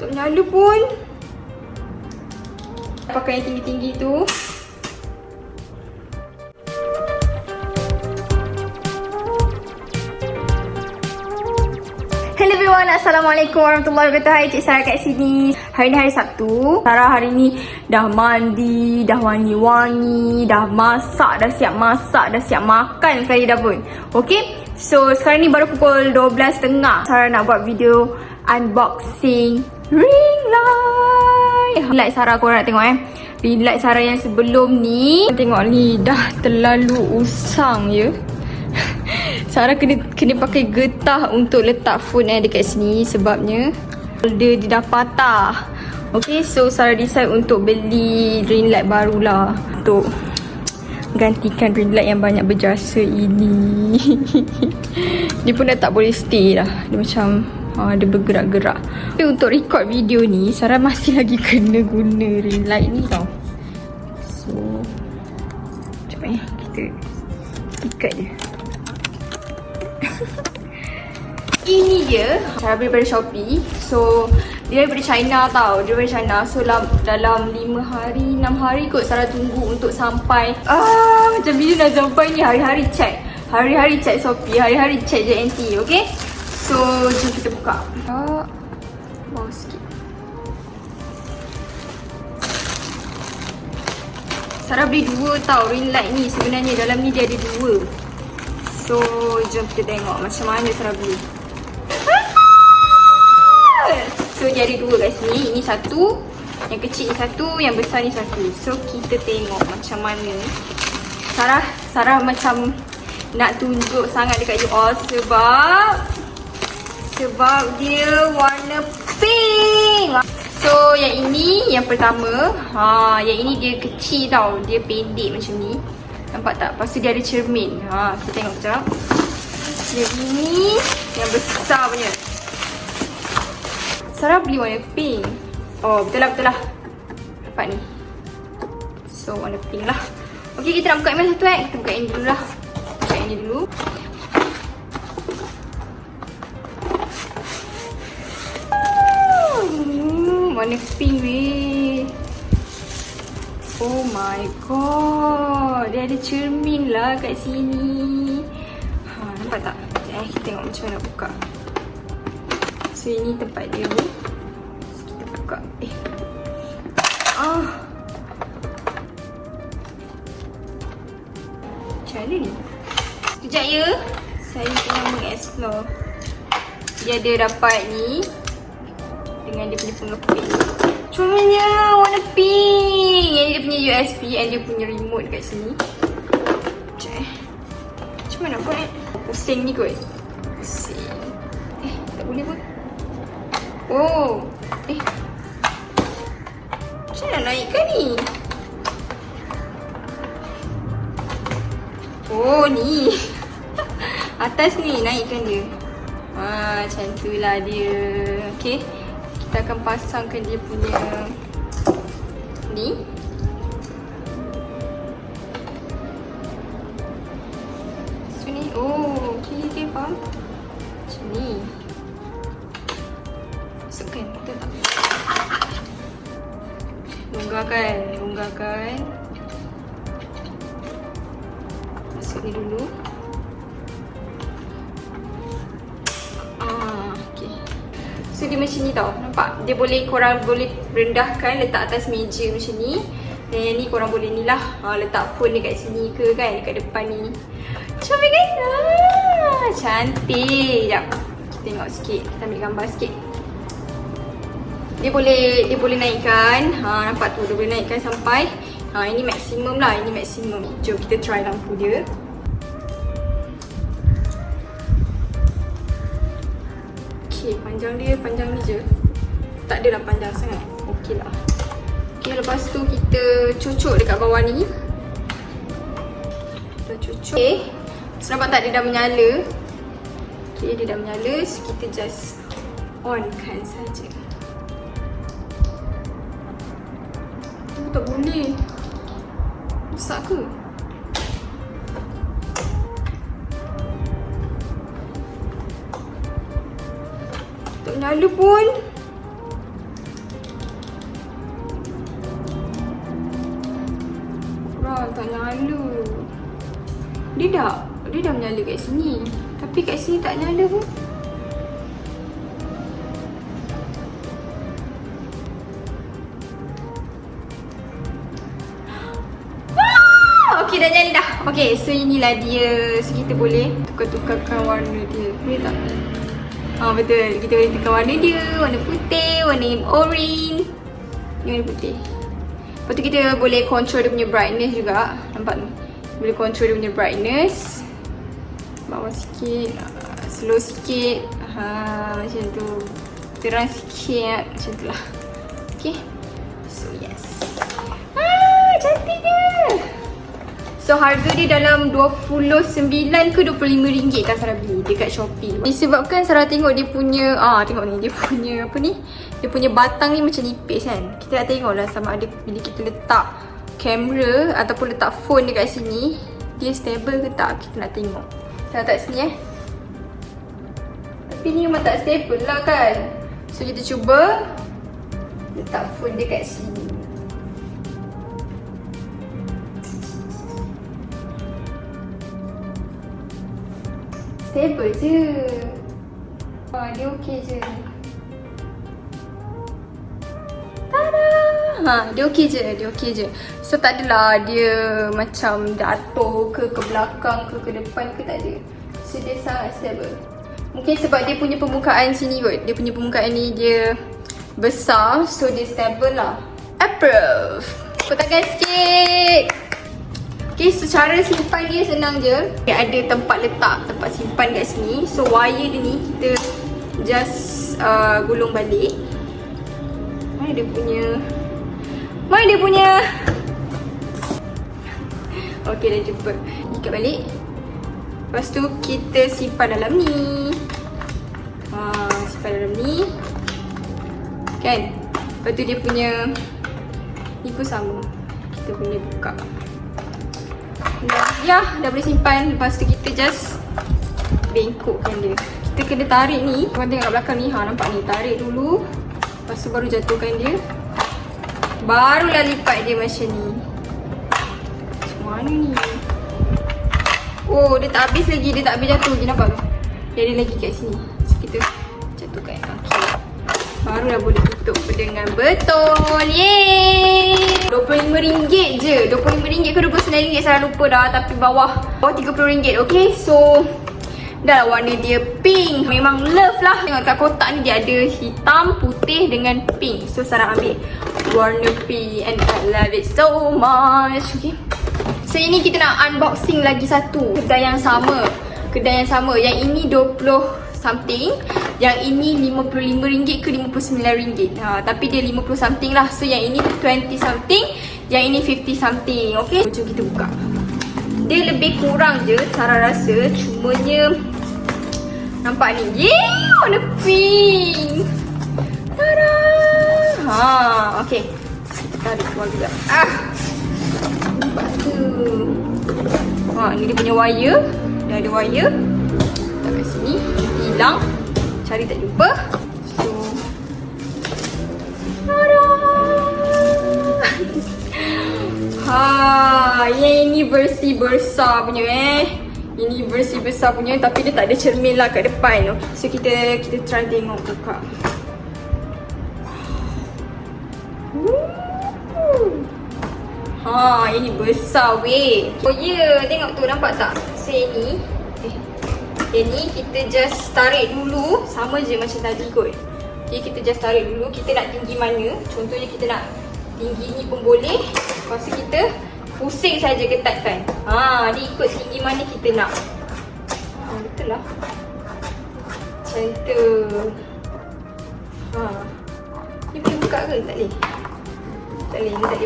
Tak menyala pun. Pakai yang tinggi-tinggi tu. Hello everyone, Assalamualaikum warahmatullahi wabarakatuh. Hai, Cik Sarah kat sini. Hari ni hari Sabtu. Sarah hari ni dah mandi, dah wangi-wangi, dah masak, dah siap masak, dah siap makan sekali dah pun. Okay, so sekarang ni baru pukul 12.30. Sarah nak buat video unboxing ring light. Ring light Sarah korang nak tengok ring light Sarah yang sebelum ni. Tengok ni dah terlalu usang ya. Sarah kena pakai getah untuk letak phone dekat sini sebabnya holder dia dah patah. Okay, so Sarah decide untuk beli ring light barulah untuk gantikan ring light yang banyak berjasa ini. Dia pun dah tak boleh stay dah. Dia macam dia bergerak-gerak. Tapi untuk record video ni Sarah masih lagi kena guna ring light ni tau. So sekejap kita ikat dia. Ini dia Sarah beli daripada Shopee. So dia daripada China tau. Dia daripada China. So dalam 5 hari 6 hari kot Sarah tunggu untuk sampai. Macam bila dah sampai ni. Hari-hari check. Hari-hari check Shopee. Hari-hari check JNT. Okay, so jom kita buka. Bawah sikit. Sarah beli 2 tau ring light ni. Sebenarnya dalam ni dia ada 2. So jom kita tengok macam mana Sarah beli. So dia ada 2 kat sini. Ini satu, yang kecil ni satu, yang besar ni satu. So kita tengok macam mana. Sarah macam nak tunjuk sangat dekat you all sebab dia warna pink. So yang ini yang pertama. Yang ini dia kecil tau. Dia pendek macam ni. Nampak tak? Lepas tu dia ada cermin. Kita tengok sekejap. Yang ini yang besar punya. Sarah beli warna pink. Betul lah. Dapat ni. So warna pink lah. Okay, kita nak buka yang satu Kita buka yang dulu lah. Buka yang ni dulu. Warna pink weh. Oh my god. Dia ada cermin lah kat sini. Nampak tak? Kita tengok macam mana nak buka. So ini tempat dia ni. So, kita buka. Macam mana ni? Sekejap ya. Saya tengah mengeksplore. Dia ada dapat ni dengan dia punya pengeping. Comel warna pink. Yang dia punya USB and dia punya remote kat sini. Macam mana nak buat pusing ni kot. Pusing. Tak boleh pun. Macam mana nak naikkan ni? Ni. Atas ni naikkan dia. Macam tu lah dia. Okay, kita akan pasangkan dia punya ni. So ni. Okay, faham? Macam ni. Masukkan, betul tak? Longgarkan. Masuk ni dulu. Okay. So dia macam ni tau. Nampak? Dia korang boleh rendahkan, letak atas meja macam ni. Dan yang ni korang boleh ni lah. Letak phone dekat sini ke kan, dekat depan ni. Comel kan? Cantik. Sekejap. Kita tengok sikit. Kita ambil gambar sikit. Dia boleh naikkan. Nampak tu, dia boleh naikkan sampai ini maksimum lah. Ini maksimum. Jom kita try lampu dia. Okay, panjang ni je. Tak adalah panjang sangat. Okay lah. Okay, lepas tu kita cucuk dekat bawah ni. Kita cucuk. Okay, so nampak tak dia dah menyala. Okay, dia dah menyala. So kita just on-kan saja. Tak boleh. Besar ke? Tak nyala pun. nyala. Dia dah menyala kat sini. Tapi kat sini tak nyala pun. Okay, dah nyala dah. Okay, so inilah dia. So kita boleh tukar-tukarkan warna dia. Boleh tak? Betul. Kita boleh tukar warna dia. Warna putih, warna orange. Ni warna putih. Lepas tu kita boleh control dia punya brightness juga. Nampak ni? Boleh control dia punya brightness. Bawah sikit, slow sikit. Macam tu. Terang sikit. Macam tu lah. Okay. So yes. Cantiknya. So harga dia dalam RM29 ke RM25 kan Sarah beli dekat Shopee. Disebabkan Sarah tengok dia punya tengok ni, dia punya apa ni? Dia punya batang ni macam nipis kan. Kita nak tengok lah sama ada bila kita letak kamera ataupun letak phone dekat sini, dia stable ke tak. Kita nak tengok. Saya letak sini Tapi ni memang tak stable lah kan. So kita cuba letak phone dekat sini. Stable je. Dia okey je. Tada! Dia okey je. So tak adalah dia macam jatuh ke belakang ke depan ke, tak ada. So dia sangat stable. Mungkin sebab dia punya permukaan sini kot. Dia punya permukaan ni dia besar, so dia stable lah. Approve. Kotakkan sikit. Okay, so cara simpan dia senang je. Dia ada tempat letak, tempat simpan kat sini. So wire dia ni kita just gulung balik. Mana dia punya? Okay, dah jumpa. Ikat balik. Lepas tu kita simpan dalam ni. Simpan dalam ni. Kan? Lepas tu dia punya ni pun sama. Kita boleh buka. Dah boleh simpan. Lepas tu kita just bengkokkan dia. Kita kena tarik ni. Korang tengok kat belakang ni. Nampak ni? Tarik dulu. Lepas tu baru jatuhkan dia. Barulah lipat dia macam ni. Macam mana ni? Oh, dia tak habis lagi. Dia tak habis jatuh lagi. Nampak tu? Dia ada lagi kat sini. So kita jatuhkan. Okay. Barulah boleh tutup dengan betul. Yeay! RM25 je. RM25 ke RM29 saya lupa dah. Tapi bawah RM30. Okay, so dah lah warna dia pink. Memang love lah. Tengok kat kotak ni dia ada hitam, putih dengan pink. So Sarah ambil warna pink and I love it so much. Okay, so ini kita nak unboxing lagi satu. Kedai yang sama. Yang ini 20 something. Yang ini RM55 ke RM59. Tapi dia 50 something lah. So yang ini 20 something. Yang ini 50 something. Okay, jom kita buka. Dia lebih kurang je Sarah rasa. Cumanya nampak ni. Yeay, warna pink. Tada. Okay, kita tarik keluar juga. Nampak tu. Ni dia punya wire. Dah ada wire. Letak kat sini. Hilang. Cari tak jumpa. So tada. Yang ini versi besar punya Ini versi besar punya. Tapi dia tak ada cermin lah kat depan. So kita try tengok buka. Ini besar weh. Oh ya, tengok tu, nampak tak? So ini kita just tarik dulu. Sama je macam tadi kot. Okay, kita just tarik dulu. Kita nak tinggi mana. Contohnya kita nak tinggi ni pun boleh. Lepas tu kita pusing saja ketatkan. Ni ikut tinggi mana kita nak. Betul lah. Macam tu. Ni boleh buka ke? Tak boleh. Tak boleh buka.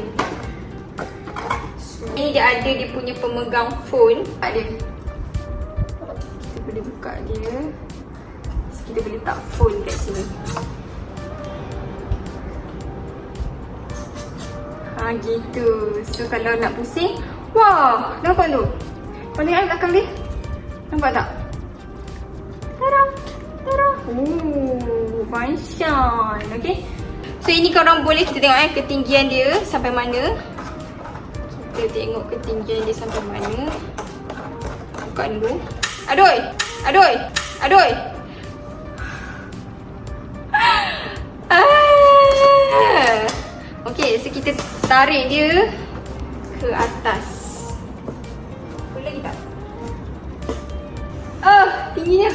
Ni dia ada dia punya pemegang phone. Ada. Kita boleh buka dia. So, kita boleh letak phone kat sini. Gitu. So kalau nak pusing, wah, nampak tu? Kau tengok belakang dia. Nampak tak? Tada. Function. Okay. So ini korang boleh kita tengok ketinggian dia sampai mana. kita tengok ketinggian dia sampai mana. Buka dulu. Aduh. Okay, so kita tarik dia ke atas. Boleh lagi tak? Tingginya.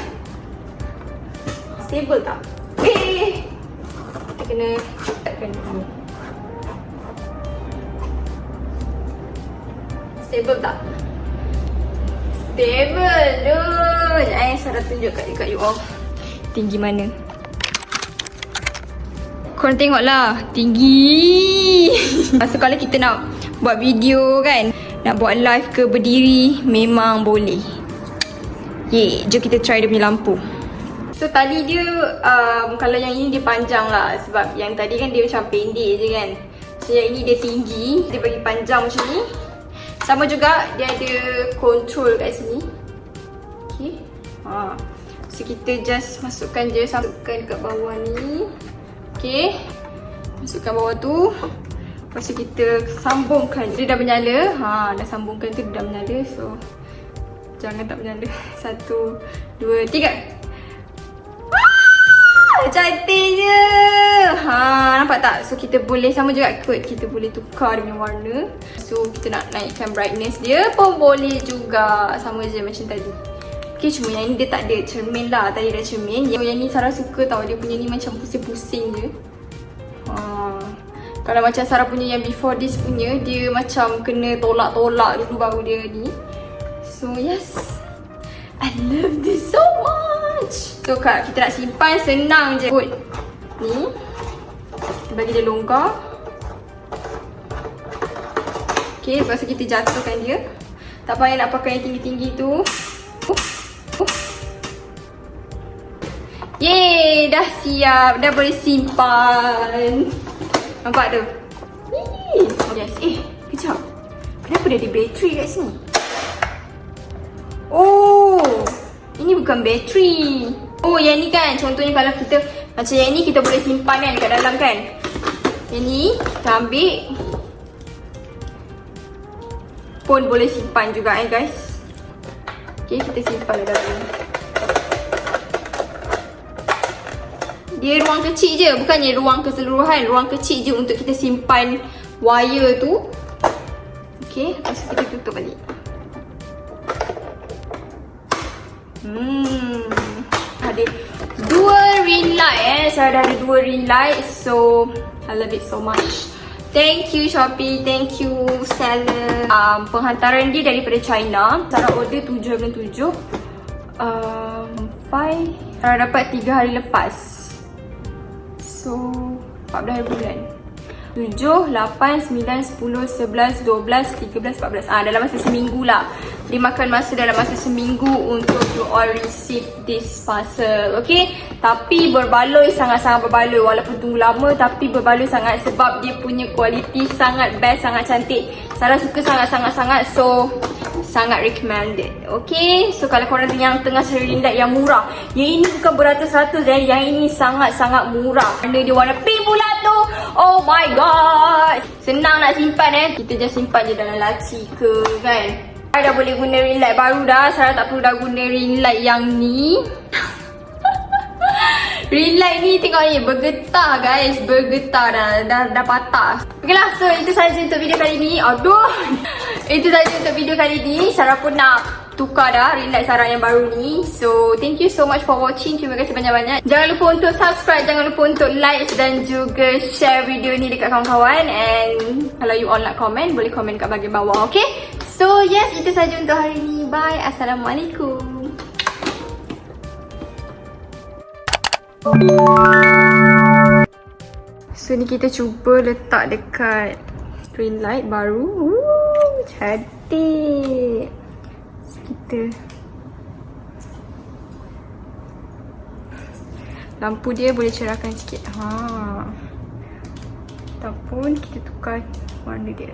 Stable tak? Kita kena tekan dulu. Stable tak? Stable tu. Saya dah tunjuk kat you all tinggi mana. Korang tengoklah, tinggi. So kalau kita nak buat video kan, nak buat live ke berdiri, memang boleh. Jom kita try dia punya lampu. So tali dia, kalau yang ini dia panjang lah. Sebab yang tadi kan dia macam pendek je kan. So yang ini dia tinggi, dia bagi panjang macam ni. Sama juga dia ada control kat sini. Okay. So kita just masukkan je, sambungkan kat bawah ni. Okay, masukkan bawah tu. Lepas tu kita sambungkan. Dia dah menyala. Dah sambungkan tu, dia dah menyala. So jangan tak menyala. 1, 2, 3. Cantiknya. Nampak tak? So kita boleh sama juga kot. Kita boleh tukar dia punya warna. So kita nak naikkan brightness dia pun boleh juga. Sama je macam tadi. Okay, cuma yang ni dia tak ada cermin lah. Tadi ada cermin. Yang ni Sarah suka tau. Dia punya ni macam pusing-pusing je. Kalau macam Sarah punya yang before this punya, dia macam kena tolak-tolak dulu baru dia ni. So yes, I love this so much. So kalau kita nak simpan, senang je. Put ni, bagi dia longgar. Okay, lepas tu kita jatuhkan dia. Tak payah nak pakai yang tinggi-tinggi tu. Yeay, dah siap. Dah boleh simpan. Nampak tu? Yes. Kejap. Kenapa dia ada bateri kat sini? Oh, ini bukan bateri. Oh, yang ni kan. Contohnya kalau kita macam yang ni, kita boleh simpan kan kat dalam kan. Yang ni kita ambil pun boleh simpan juga guys. Okay, kita simpan dalam ni. Dia ruang kecil je, bukannya ruang keseluruhan. Ruang kecil je untuk kita simpan wire tu. Okay, lepas tu kita tutup balik. Ada 2 ring light Saya dah ada 2 ring light. So I love it so much. Thank you Shopee, thank you seller. Penghantaran dia daripada China. Sarah order 7/7. Sampai Sarah dapat 3 hari lepas. So 14 hari bulan. 7, 8, 9, 10, 11, 12, 13, 14. Dalam masa seminggu lah. Dia makan masa dalam masa seminggu untuk you all receive this parcel. Okay? Tapi berbaloi, sangat-sangat berbaloi. Walaupun tunggu lama tapi berbaloi sangat. Sebab dia punya kualiti sangat best, sangat cantik. Sarah suka sangat-sangat. So sangat recommended. Okay? So kalau korang yang tengah cari ring light yang murah, yang ini bukan beratus-ratus yang ini sangat-sangat murah. Warna dia warna pink pula tu. Oh my god, senang nak simpan kita just simpan je dalam laci ke kan. Saya dah boleh guna ring light baru dah. Saya tak perlu dah guna ring light yang ni. Ring light ni tengok ni, bergetar guys. Bergetar dah patah. Okay lah, so itu saja untuk video kali ni. Aduh. Itu saja untuk video kali ni. Sarah pun nak tukar dah ring light Sarah yang baru ni. So thank you so much for watching. Terima kasih banyak-banyak. Jangan lupa untuk subscribe, jangan lupa untuk like dan juga share video ni dekat kawan-kawan. And kalau you all nak komen, boleh komen kat bahagian bawah. Okay? So yes, itu saja untuk hari ni. Bye. Assalamualaikum. So ni kita cuba letak dekat ring light baru. Cantik. Kita lampu dia boleh cerahkan sikit. Ataupun kita tukar warna dia.